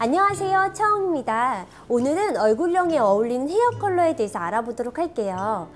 안녕하세요, 차홍입니다. 오늘은 얼굴형에 어울리는 헤어 컬러에 대해서 알아보도록 할게요.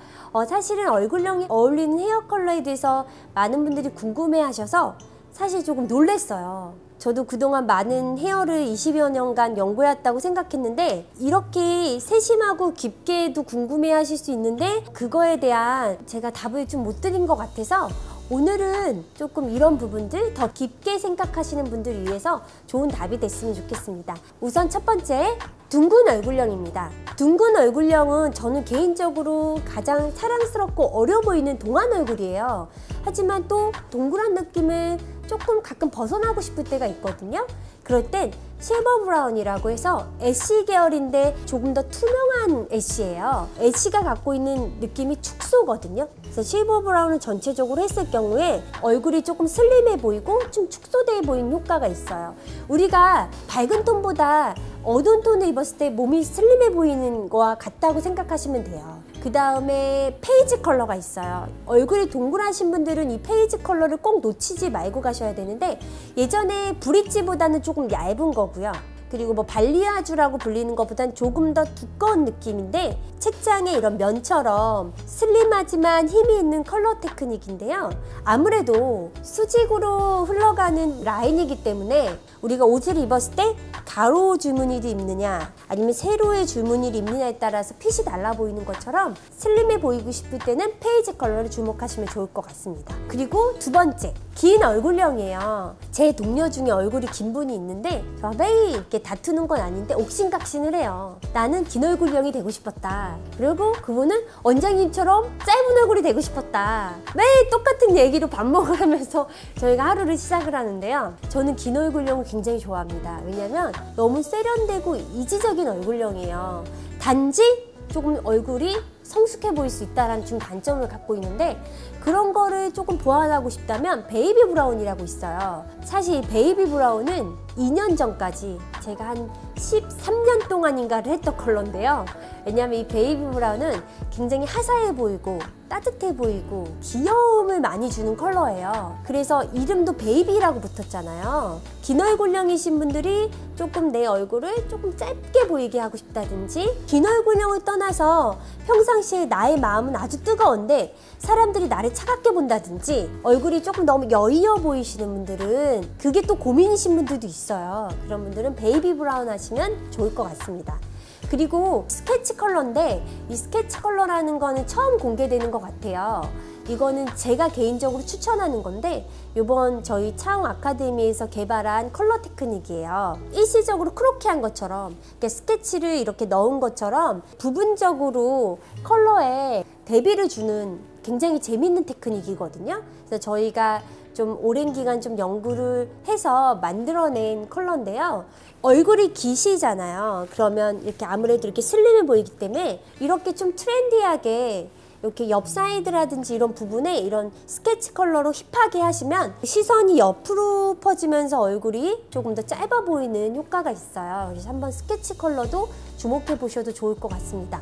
사실은 얼굴형에 어울리는 헤어 컬러에 대해서 많은 분들이 궁금해 하셔서 사실 조금 놀랐어요. 저도 그동안 많은 헤어를 20여 년간 연구해왔다고 생각했는데 이렇게 세심하고 깊게도 궁금해 하실 수 있는데 그거에 대한 제가 답을 좀 못 드린 것 같아서 오늘은 조금 이런 부분들 더 깊게 생각하시는 분들을 위해서 좋은 답이 됐으면 좋겠습니다. 우선 첫 번째, 둥근 얼굴형입니다. 둥근 얼굴형은 저는 개인적으로 가장 사랑스럽고 어려 보이는 동안 얼굴이에요. 하지만 또 동그란 느낌을 조금 가끔 벗어나고 싶을 때가 있거든요. 그럴 땐 실버 브라운이라고 해서 애쉬 계열인데 조금 더 투명한 애쉬예요. 애쉬가 갖고 있는 느낌이 축소거든요. 그래서 실버 브라운을 전체적으로 했을 경우에 얼굴이 조금 슬림해 보이고 좀 축소돼 보이는 효과가 있어요. 우리가 밝은 톤보다 어두운 톤을 입었을 때 몸이 슬림해 보이는 거와 같다고 생각하시면 돼요. 그 다음에 페이지 컬러가 있어요. 얼굴이 동그라신 분들은 이 페이지 컬러를 꼭 놓치지 말고 가셔야 되는데 예전에 브릿지보다는 조금 얇은 거고요. 그리고 뭐 발리아주라고 불리는 것보단 조금 더 두꺼운 느낌인데 책장에 이런 면처럼 슬림하지만 힘이 있는 컬러 테크닉인데요. 아무래도 수직으로 흘러가는 라인이기 때문에 우리가 옷을 입었을 때 가로 줄무늬를 입느냐 아니면 세로의 줄무늬를 입느냐에 따라서 핏이 달라 보이는 것처럼 슬림해 보이고 싶을 때는 페이지 컬러를 주목하시면 좋을 것 같습니다. 그리고 두 번째, 긴 얼굴형이에요. 제 동료 중에 얼굴이 긴 분이 있는데 저 매일 이렇게 다투는 건 아닌데 옥신각신을 해요. 나는 긴 얼굴형이 되고 싶었다. 그리고 그분은 원장님처럼 짧은 얼굴이 되고 싶었다. 매일 똑같은 얘기로 반복하면서 저희가 하루를 시작을 하는데요. 저는 긴 얼굴형을 굉장히 좋아합니다. 왜냐면 너무 세련되고 이지적인 얼굴형이에요. 단지 조금 얼굴이 성숙해 보일 수 있다는 좀 단점을 갖고 있는데 그런 거를 조금 보완하고 싶다면 베이비 브라운이라고 있어요. 사실 베이비 브라운은 2년 전까지 제가 한 13년 동안인가를 했던 컬러인데요. 왜냐하면 이 베이비 브라운은 굉장히 화사해 보이고 따뜻해 보이고 귀여움을 많이 주는 컬러예요. 그래서 이름도 베이비라고 붙었잖아요. 긴 얼굴형이신 분들이 조금 내 얼굴을 조금 짧게 보이게 하고 싶다든지 긴 얼굴형을 떠나서 평상시에 나의 마음은 아주 뜨거운데 사람들이 나를 차갑게 본다든지 얼굴이 조금 너무 여의어 보이시는 분들은 그게 또 고민이신 분들도 있어요. 그런 분들은 베이비 브라운 하시면 좋을 것 같습니다. 그리고 스케치 컬러인데 이 스케치 컬러라는 거는 처음 공개되는 것 같아요. 이거는 제가 개인적으로 추천하는 건데 이번 저희 차홍 아카데미에서 개발한 컬러 테크닉이에요. 일시적으로 크로키한 것처럼 이렇게 스케치를 이렇게 넣은 것처럼 부분적으로 컬러에 대비를 주는 굉장히 재밌는 테크닉이거든요. 그래서 저희가 좀 오랜 기간 좀 연구를 해서 만들어낸 컬러인데요. 얼굴이 기시잖아요. 그러면 이렇게 아무래도 이렇게 슬림해 보이기 때문에 이렇게 좀 트렌디하게 이렇게 옆 사이드라든지 이런 부분에 이런 스케치 컬러로 힙하게 하시면 시선이 옆으로 퍼지면서 얼굴이 조금 더 짧아 보이는 효과가 있어요. 그래서 한번 스케치 컬러도 주목해 보셔도 좋을 것 같습니다.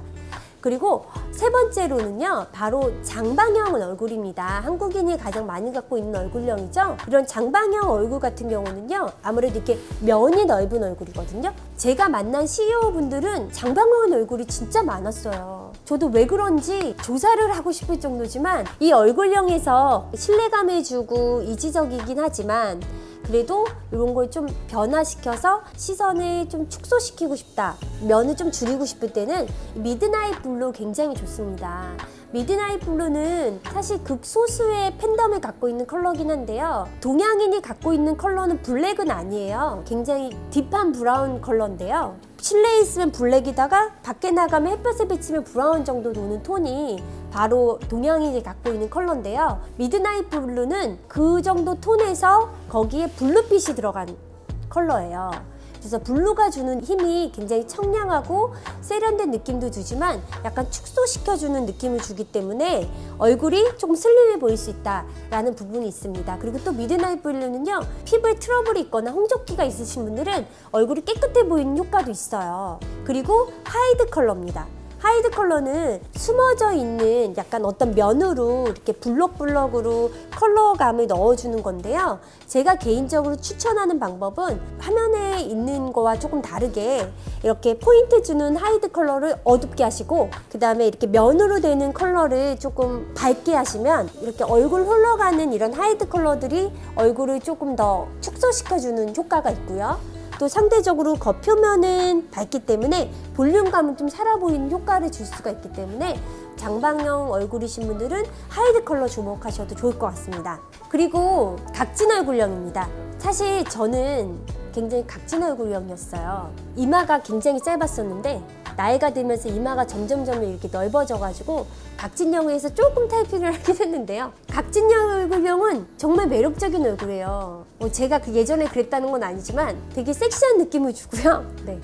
그리고 세 번째로는요, 바로 장방형 얼굴입니다. 한국인이 가장 많이 갖고 있는 얼굴형이죠. 이런 장방형 얼굴 같은 경우는요, 아무래도 이렇게 면이 넓은 얼굴이거든요. 제가 만난 CEO분들은 장방형 얼굴이 진짜 많았어요. 저도 왜 그런지 조사를 하고 싶을 정도지만 이 얼굴형에서 신뢰감을 주고 이지적이긴 하지만 그래도 이런 걸 좀 변화시켜서 시선을 좀 축소시키고 싶다, 면을 좀 줄이고 싶을 때는 미드나잇 블루 굉장히 좋습니다. 미드나잇 블루는 사실 극소수의 팬덤을 갖고 있는 컬러긴 한데요. 동양인이 갖고 있는 컬러는 블랙은 아니에요. 굉장히 딥한 브라운 컬러인데요. 실내에 있으면 블랙이다가 밖에 나가면 햇볕에 비치면 브라운 정도 도는 톤이 바로 동양인이 갖고 있는 컬러인데요. 미드나잇 블루는 그 정도 톤에서 거기에 블루빛이 들어간 컬러예요. 그래서 블루가 주는 힘이 굉장히 청량하고 세련된 느낌도 주지만 약간 축소시켜주는 느낌을 주기 때문에 얼굴이 조금 슬림해 보일 수 있다라는 부분이 있습니다. 그리고 또 미드나잇 블루는요, 피부에 트러블이 있거나 홍조기가 있으신 분들은 얼굴이 깨끗해 보이는 효과도 있어요. 그리고 하이드 컬러입니다. 하이드 컬러는 숨어져 있는 약간 어떤 면으로 이렇게 블럭블럭으로 컬러감을 넣어주는 건데요. 제가 개인적으로 추천하는 방법은 화면에 있는 거와 조금 다르게 이렇게 포인트 주는 하이드 컬러를 어둡게 하시고, 그 다음에 이렇게 면으로 되는 컬러를 조금 밝게 하시면 이렇게 얼굴 흘러가는 이런 하이드 컬러들이 얼굴을 조금 더 축소시켜주는 효과가 있고요. 또 상대적으로 겉표면은 밝기 때문에 볼륨감은 좀 살아 보이는 효과를 줄 수가 있기 때문에 장방형 얼굴이신 분들은 하이드 컬러 주목하셔도 좋을 것 같습니다. 그리고 각진 얼굴형입니다. 사실 저는 굉장히 각진 얼굴형이었어요. 이마가 굉장히 짧았었는데 나이가 들면서 이마가 점점 이렇게 넓어져가지고 각진형에서 조금 타이핑을 하게 됐는데요. 각진형 얼굴형은 정말 매력적인 얼굴이에요. 제가 예전에 그랬다는 건 아니지만 되게 섹시한 느낌을 주고요. 네,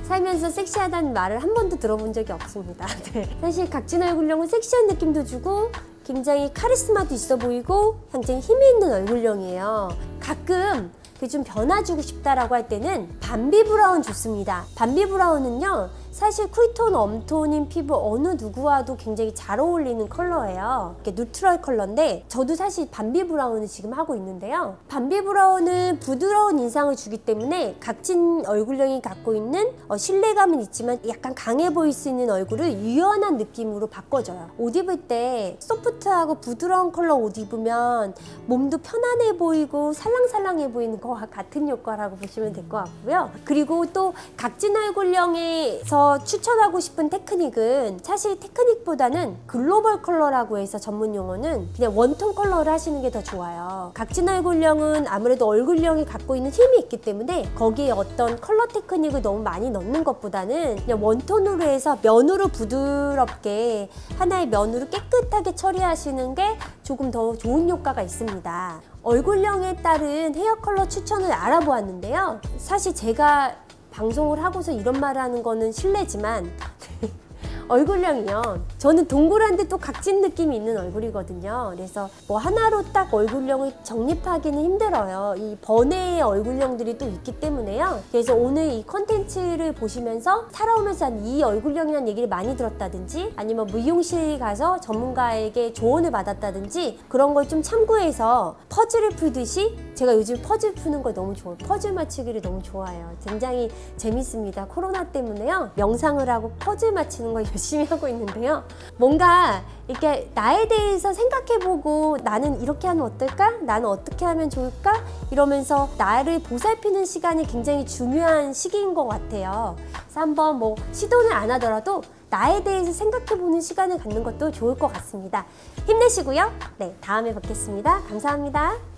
살면서 섹시하다는 말을 한 번도 들어본 적이 없습니다. 네. 사실 각진 얼굴형은 섹시한 느낌도 주고 굉장히 카리스마도 있어 보이고 굉장히 힘이 있는 얼굴형이에요. 가끔 좀 변화주고 싶다라고 할 때는 밤비 브라운 좋습니다. 밤비 브라운은요, 사실 쿨톤, 웜톤인 피부 어느 누구와도 굉장히 잘 어울리는 컬러예요. 이렇게 뉴트럴 컬러인데 저도 사실 밤비 브라운을 지금 하고 있는데요. 밤비 브라운은 부드러운 인상을 주기 때문에 각진 얼굴형이 갖고 있는 신뢰감은 있지만 약간 강해 보일 수 있는 얼굴을 유연한 느낌으로 바꿔줘요. 옷 입을 때 소프트하고 부드러운 컬러 옷 입으면 몸도 편안해 보이고 살랑살랑해 보이는 것과 같은 효과라고 보시면 될 것 같고요. 그리고 또 각진 얼굴형에서 추천하고 싶은 테크닉은 사실 테크닉보다는 글로벌 컬러라고 해서 전문 용어는 그냥 원톤 컬러를 하시는 게 더 좋아요. 각진 얼굴형은 아무래도 얼굴형이 갖고 있는 힘이 있기 때문에 거기에 어떤 컬러 테크닉을 너무 많이 넣는 것보다는 그냥 원톤으로 해서 면으로 부드럽게 하나의 면으로 깨끗하게 처리하시는 게 조금 더 좋은 효과가 있습니다. 얼굴형에 따른 헤어 컬러 추천을 알아보았는데요. 사실 제가 방송을 하고서 이런 말을 하는 거는 실례지만 얼굴형이요, 저는 동그란데 또 각진 느낌이 있는 얼굴이거든요. 그래서 뭐 하나로 딱 얼굴형을 정립하기는 힘들어요. 이 번외의 얼굴형들이 또 있기 때문에요. 그래서 오늘 이 컨텐츠를 보시면서 살아오면서 이 얼굴형이라는 얘기를 많이 들었다든지 아니면 미용실 가서 전문가에게 조언을 받았다든지 그런 걸 좀 참고해서 퍼즐을 풀듯이, 제가 요즘 퍼즐 푸는 걸 너무 좋아해요. 퍼즐 맞추기를 너무 좋아해요. 굉장히 재밌습니다. 코로나 때문에요, 명상을 하고 퍼즐 맞추는 걸 열심히 하고 있는데요. 뭔가 이렇게 나에 대해서 생각해보고 나는 이렇게 하면 어떨까? 나는 어떻게 하면 좋을까? 이러면서 나를 보살피는 시간이 굉장히 중요한 시기인 것 같아요. 그래서 한번 뭐 시도는 안 하더라도 나에 대해서 생각해보는 시간을 갖는 것도 좋을 것 같습니다. 힘내시고요. 네, 다음에 뵙겠습니다. 감사합니다.